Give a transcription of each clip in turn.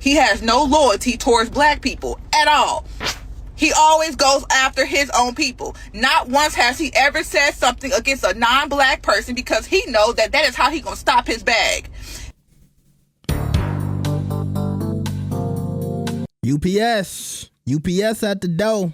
He has no loyalty towards black people at all. He always goes after his own people. Not once has he ever said something against a non-black person because he knows that is how he gonna stop his bag. UPS at the door.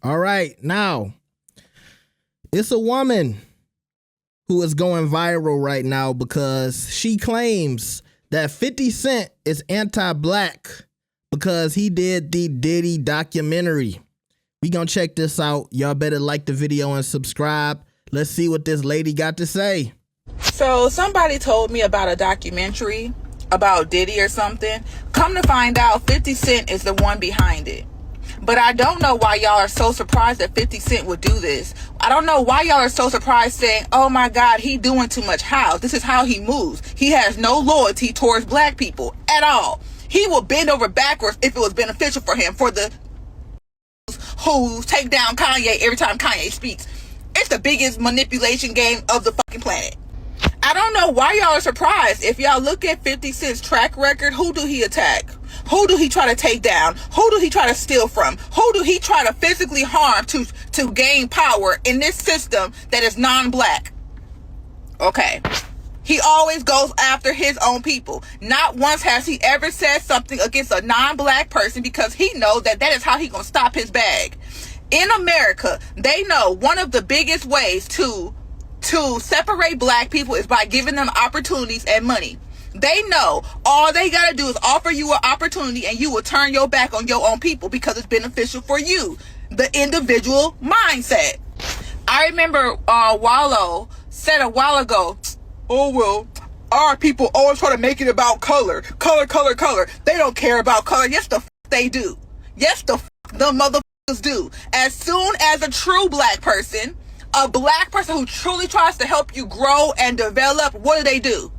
All right, now it's a woman who is going viral right now because she claims that 50 Cent is anti-black because he did the Diddy documentary. We gonna check this out. Y'all better like the video and subscribe. Let's see what this lady got to say. So somebody told me about a documentary about Diddy or something. Come to find out, 50 Cent is the one behind it. But I don't know why y'all are so surprised that 50 Cent would do this. I don't know why y'all are so surprised saying, oh my God, he doing too much. How? This is how he moves. He has no loyalty towards black people at all. He will bend over backwards if it was beneficial for him, for the who take down Kanye every time Kanye speaks. It's the biggest manipulation game of the fucking planet. I don't know why y'all are surprised. If y'all look at 50 Cent's track record, who do he attack? Who do he try to take down? Who do he try to steal from? Who do he try to physically harm to gain power in this system that is non-black? Okay. He always goes after his own people. Not once has he ever said something against a non-black person because he knows that is how he gonna stop his bag. In America, they know one of the biggest ways to separate black people is by giving them opportunities and money. They know all they gotta do is offer you an opportunity and you will turn your back on your own people because it's beneficial for you. The individual mindset. I remember Wallow said a while ago, oh well, our people always try to make it about color. Color. They don't care about color. Yes, the they do. Yes, the motherfuckers do. As soon as a true black person, a black person who truly tries to help you grow and develop, what do?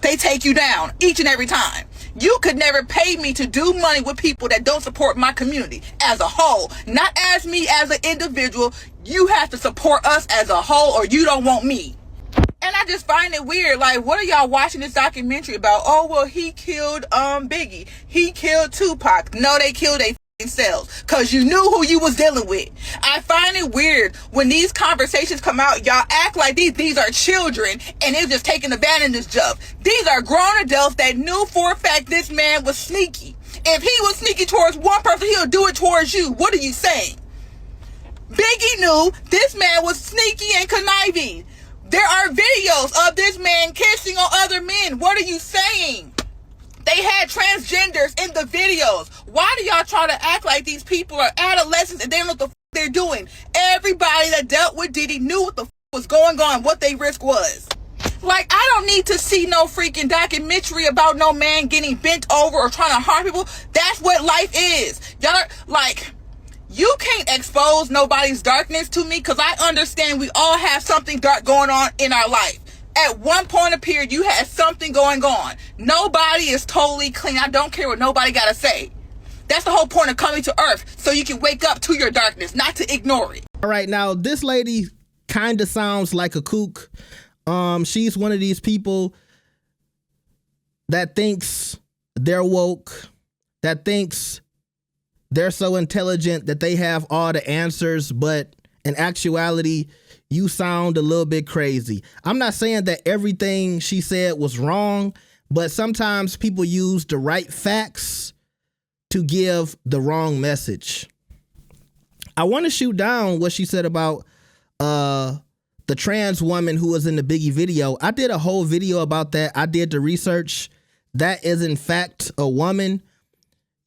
They take you down each and every time. You could never pay me to do money with people that don't support my community as a whole. Not as me as an individual. You have to support us as a whole or you don't want me. And I just find it weird. Like, what are y'all watching this documentary about? Oh, well, he killed Biggie. He killed Tupac. No, they killed themselves because you knew who you was dealing with. I find it weird when these conversations come out, y'all act like these are children and they're just taking advantage of. These are grown adults that knew for a fact this man was sneaky. If he was sneaky towards one person, he'll do it towards you. What are you saying? Biggie knew this man was sneaky and conniving. There are videos of this man kissing on other men. What are you saying? They had transgenders in the videos. Why do y'all try to act like these people are adolescents and they don't know what the f they're doing? Everybody that dealt with Diddy knew what the f was going on, what their risk was. Like, I don't need to see no freaking documentary about no man getting bent over or trying to harm people. That's what life is. Y'all are, like, you can't expose nobody's darkness to me because I understand we all have something dark going on in our life. At one point of period, you had something going on. Nobody is totally clean. I don't care what nobody got to say. That's the whole point of coming to Earth, so you can wake up to your darkness, not to ignore it. All right, now this lady kind of sounds like a kook. She's one of these people that thinks they're woke, that thinks they're so intelligent that they have all the answers, but in actuality, you sound a little bit crazy. I'm not saying that everything she said was wrong, but sometimes people use the right facts to give the wrong message. I want to shoot down what she said about the trans woman who was in the Biggie video. I did a whole video about that. I did the research. That is in fact a woman.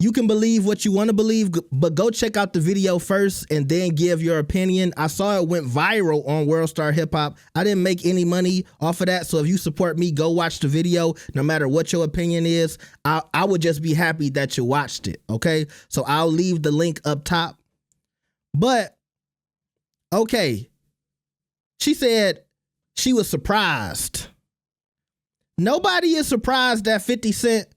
You can believe what you want to believe, but go check out the video first and then give your opinion. I saw it went viral on World Star Hip Hop. I didn't make any money off of that. So if you support me, go watch the video. No matter what your opinion is, I would just be happy that you watched it. Okay. So I'll leave the link up top. But okay. She said she was surprised. Nobody is surprised that 50 Cent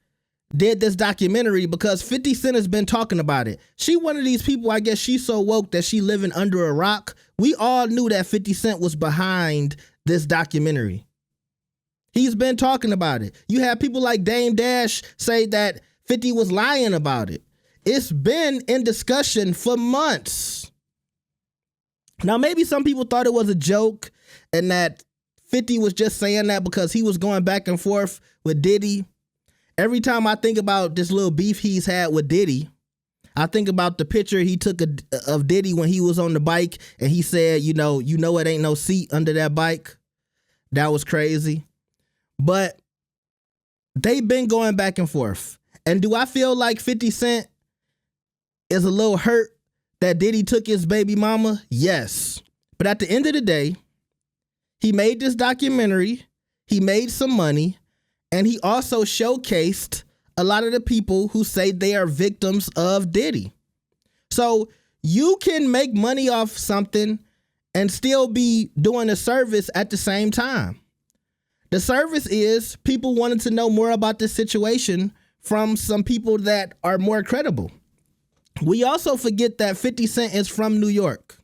did this documentary because 50 Cent has been talking about it. She one of these people, I guess she's so woke that she living under a rock. We all knew that 50 Cent was behind this documentary. He's been talking about it. You have people like Dame Dash say that 50 was lying about it. It's been in discussion for months. Now, maybe some people thought it was a joke and that 50 was just saying that because he was going back and forth with Diddy. Every time I think about this little beef he's had with Diddy, I think about the picture he took of Diddy when he was on the bike and he said, you know it ain't no seat under that bike. That was crazy. But they've been going back and forth. And do I feel like 50 Cent is a little hurt that Diddy took his baby mama? Yes. But at the end of the day, he made this documentary, he made some money, and he also showcased a lot of the people who say they are victims of Diddy. So you can make money off something and still be doing a service at the same time. The service is people wanted to know more about this situation from some people that are more credible. We also forget that 50 Cent is from New York.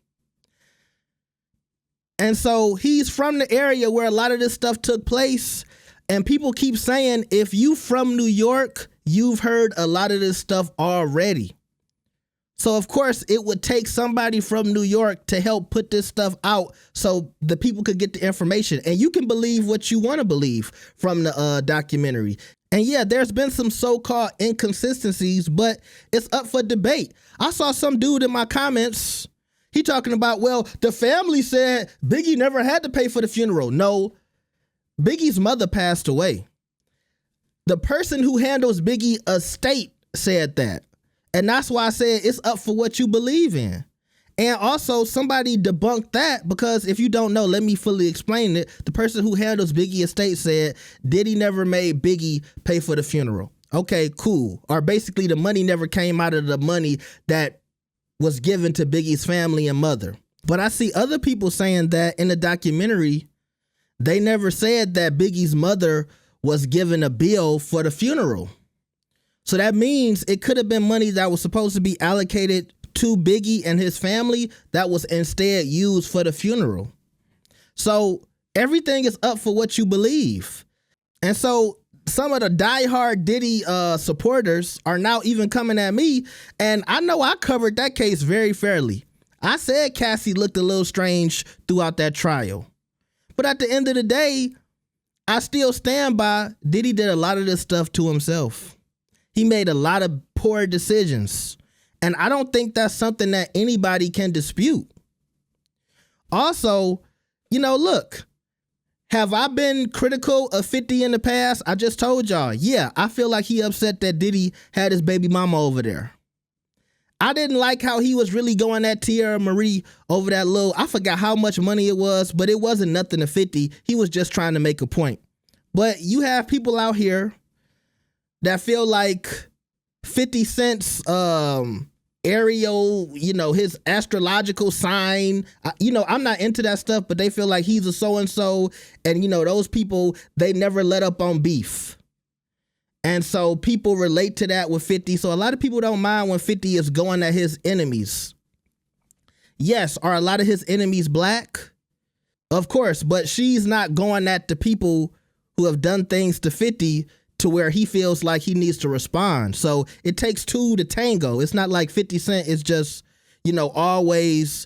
And so he's from the area where a lot of this stuff took place. And people keep saying, if you from New York, you've heard a lot of this stuff already. So, of course, it would take somebody from New York to help put this stuff out so the people could get the information. And you can believe what you want to believe from the documentary. And yeah, there's been some so-called inconsistencies, but it's up for debate. I saw some dude in my comments, he talking about, well, the family said Biggie never had to pay for the funeral. No, Biggie's mother passed away. The person who handles Biggie estate said that. And that's why I said it's up for what you believe in. And also somebody debunked that because if you don't know, let me fully explain it. The person who handles Biggie estate said Diddy never made Biggie pay for the funeral. Okay, cool. Or basically the money never came out of the money that was given to Biggie's family and mother. But I see other people saying that in the documentary, they never said that Biggie's mother was given a bill for the funeral. So that means it could have been money that was supposed to be allocated to Biggie and his family that was instead used for the funeral. So everything is up for what you believe. And so some of the diehard Diddy supporters are now even coming at me. And I know I covered that case very fairly. I said Cassie looked a little strange throughout that trial. But at the end of the day, I still stand by Diddy did a lot of this stuff to himself. He made a lot of poor decisions. And I don't think that's something that anybody can dispute. Also, look, have I been critical of 50 in the past? I just told y'all, yeah, I feel like he upset that Diddy had his baby mama over there. I didn't like how he was really going at Tierra Marie over that little, I forgot how much money it was, but it wasn't nothing to 50. He was just trying to make a point. But you have people out here that feel like 50 Cent's aerial, his astrological sign, I'm not into that stuff, but they feel like he's a so-and-so. And, those people, they never let up on beef. And so people relate to that with 50. So a lot of people don't mind when 50 is going at his enemies. Yes, are a lot of his enemies black? Of course, but she's not going at the people who have done things to 50 to where he feels like he needs to respond. So it takes two to tango. It's not like 50 Cent is just, always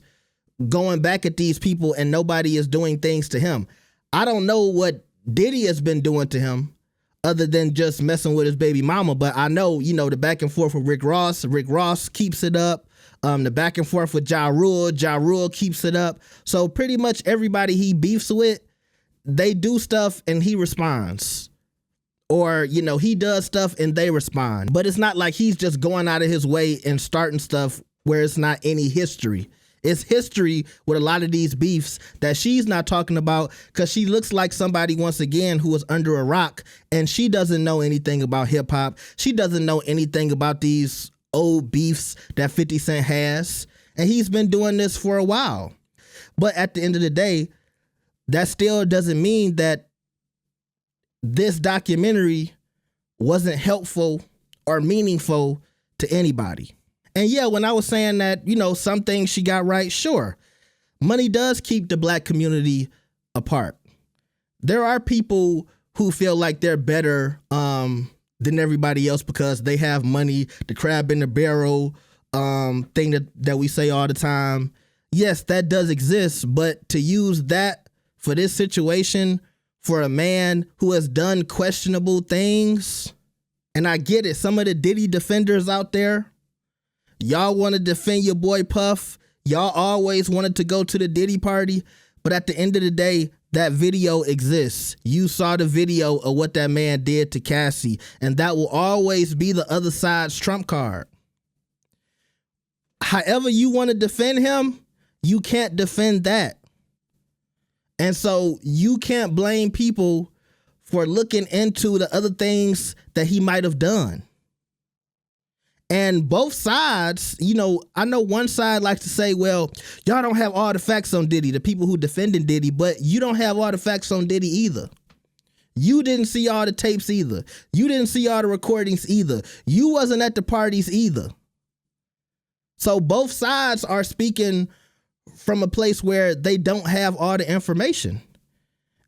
going back at these people and nobody is doing things to him. I don't know what Diddy has been doing to him other than just messing with his baby mama. But I know, the back and forth with Rick Ross keeps it up. The back and forth with Ja Rule keeps it up. So pretty much everybody he beefs with, they do stuff and he responds. Or, he does stuff and they respond. But it's not like he's just going out of his way and starting stuff where it's not any history. It's history with a lot of these beefs that she's not talking about because she looks like somebody, once again, who is under a rock and she doesn't know anything about hip hop. She doesn't know anything about these old beefs that 50 Cent has. And he's been doing this for a while. But at the end of the day, that still doesn't mean that this documentary wasn't helpful or meaningful to anybody. And yeah, when I was saying that, some things she got right, sure. Money does keep the black community apart. There are people who feel like they're better than everybody else because they have money, the crab in the barrel thing that we say all the time. Yes, that does exist, but to use that for this situation for a man who has done questionable things, and I get it, some of the Diddy defenders out there, y'all want to defend your boy Puff. Y'all always wanted to go to the Diddy party, but at the end of the day, that video exists. You saw the video of what that man did to Cassie, and that will always be the other side's trump card. However you want to defend him, you can't defend that. And so you can't blame people for looking into the other things that he might have done. And both sides, you know, I know one side likes to say, well, y'all don't have all the facts on Diddy, the people who defending Diddy, but you don't have all the facts on Diddy either. You didn't see all the tapes either. You didn't see all the recordings either. You wasn't at the parties either. So both sides are speaking from a place where they don't have all the information.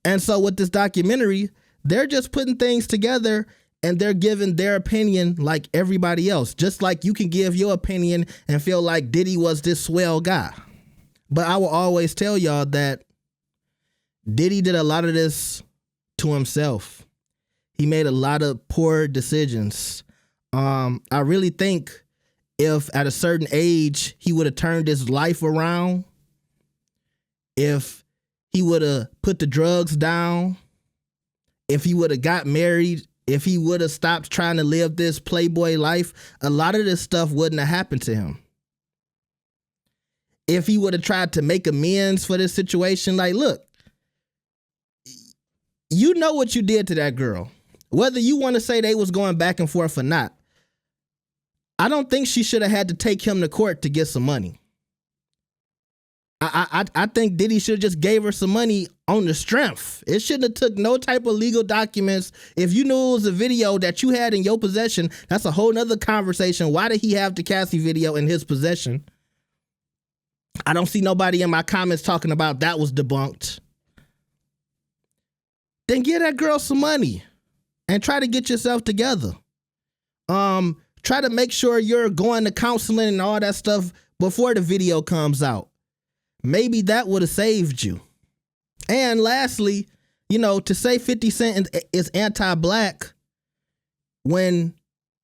And so with this documentary, they're just putting things together and they're giving their opinion like everybody else. Just like you can give your opinion and feel like Diddy was this swell guy. But I will always tell y'all that Diddy did a lot of this to himself. He made a lot of poor decisions. I really think if at a certain age he would have turned his life around, if he would have put the drugs down, if he would have got married, if he would have stopped trying to live this playboy life, a lot of this stuff wouldn't have happened to him. If he would have tried to make amends for this situation, like, look, you know what you did to that girl. Whether you want to say they was going back and forth or not, I don't think she should have had to take him to court to get some money. I think Diddy should have just gave her some money on the strength. It shouldn't have took no type of legal documents. If you knew it was a video that you had in your possession, that's a whole nother conversation. Why did he have the Cassie video in his possession? I don't see nobody in my comments talking about that was debunked. Then give that girl some money and try to get yourself together. Try to make sure you're going to counseling and all that stuff before the video comes out. Maybe that would have saved you. And lastly, you know, to say 50 Cent is anti-black when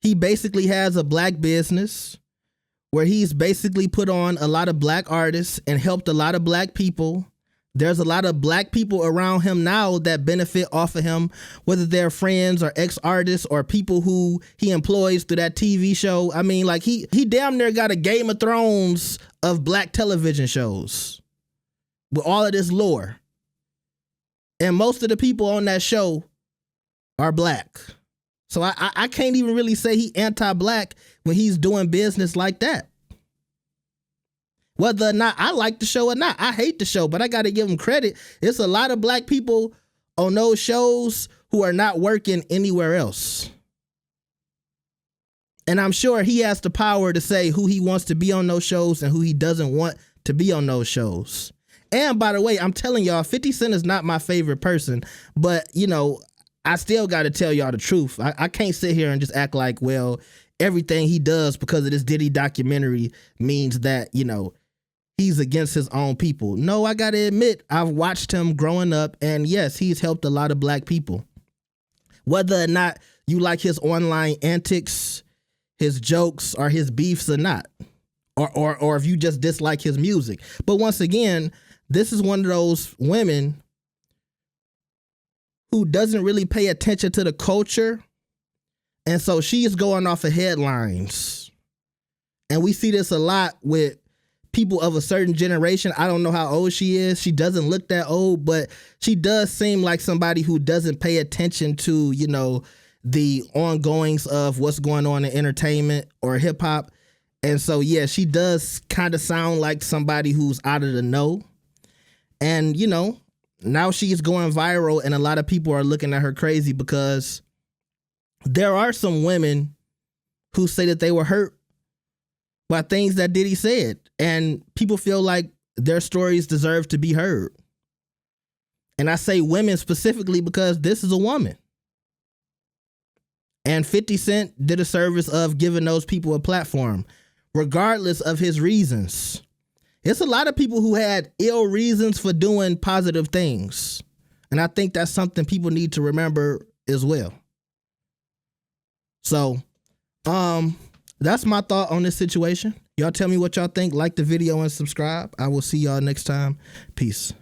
he basically has a black business where he's basically put on a lot of black artists and helped a lot of black people. There's a lot of black people around him now that benefit off of him, whether they're friends or ex-artists or people who he employs through that TV show. I mean, like he damn near got a Game of Thrones of black television shows with all of this lore. And most of the people on that show are black. So I can't even really say he anti-black when he's doing business like that. Whether or not I like the show or not, I hate the show, but I got to give him credit. It's a lot of black people on those shows who are not working anywhere else. And I'm sure he has the power to say who he wants to be on those shows and who he doesn't want to be on those shows. And by the way, I'm telling y'all, 50 Cent is not my favorite person, but you know, I still got to tell y'all the truth. I can't sit here and just act like, well, everything he does because of this Diddy documentary means that, you know, he's against his own people. No, I got to admit, I've watched him growing up, and yes, he's helped a lot of black people. Whether or not you like his online antics, his jokes, or his beefs or not, or if you just dislike his music. But once again, this is one of those women who doesn't really pay attention to the culture, and so she's going off of headlines. And we see this a lot with people of a certain generation. I don't know how old she is. She doesn't look that old, but she does seem like somebody who doesn't pay attention to, you know, the ongoings of what's going on in entertainment or hip hop. And so, yeah, she does kind of sound like somebody who's out of the know. And, you know, now she's going viral and a lot of people are looking at her crazy because there are some women who say that they were hurt by things that Diddy said. And people feel like their stories deserve to be heard. And I say women specifically because this is a woman. And 50 Cent did a service of giving those people a platform, regardless of his reasons. It's a lot of people who had ill reasons for doing positive things. And I think that's something people need to remember as well. So, that's my thought on this situation. Y'all tell me what y'all think. Like the video and subscribe. I will see y'all next time. Peace.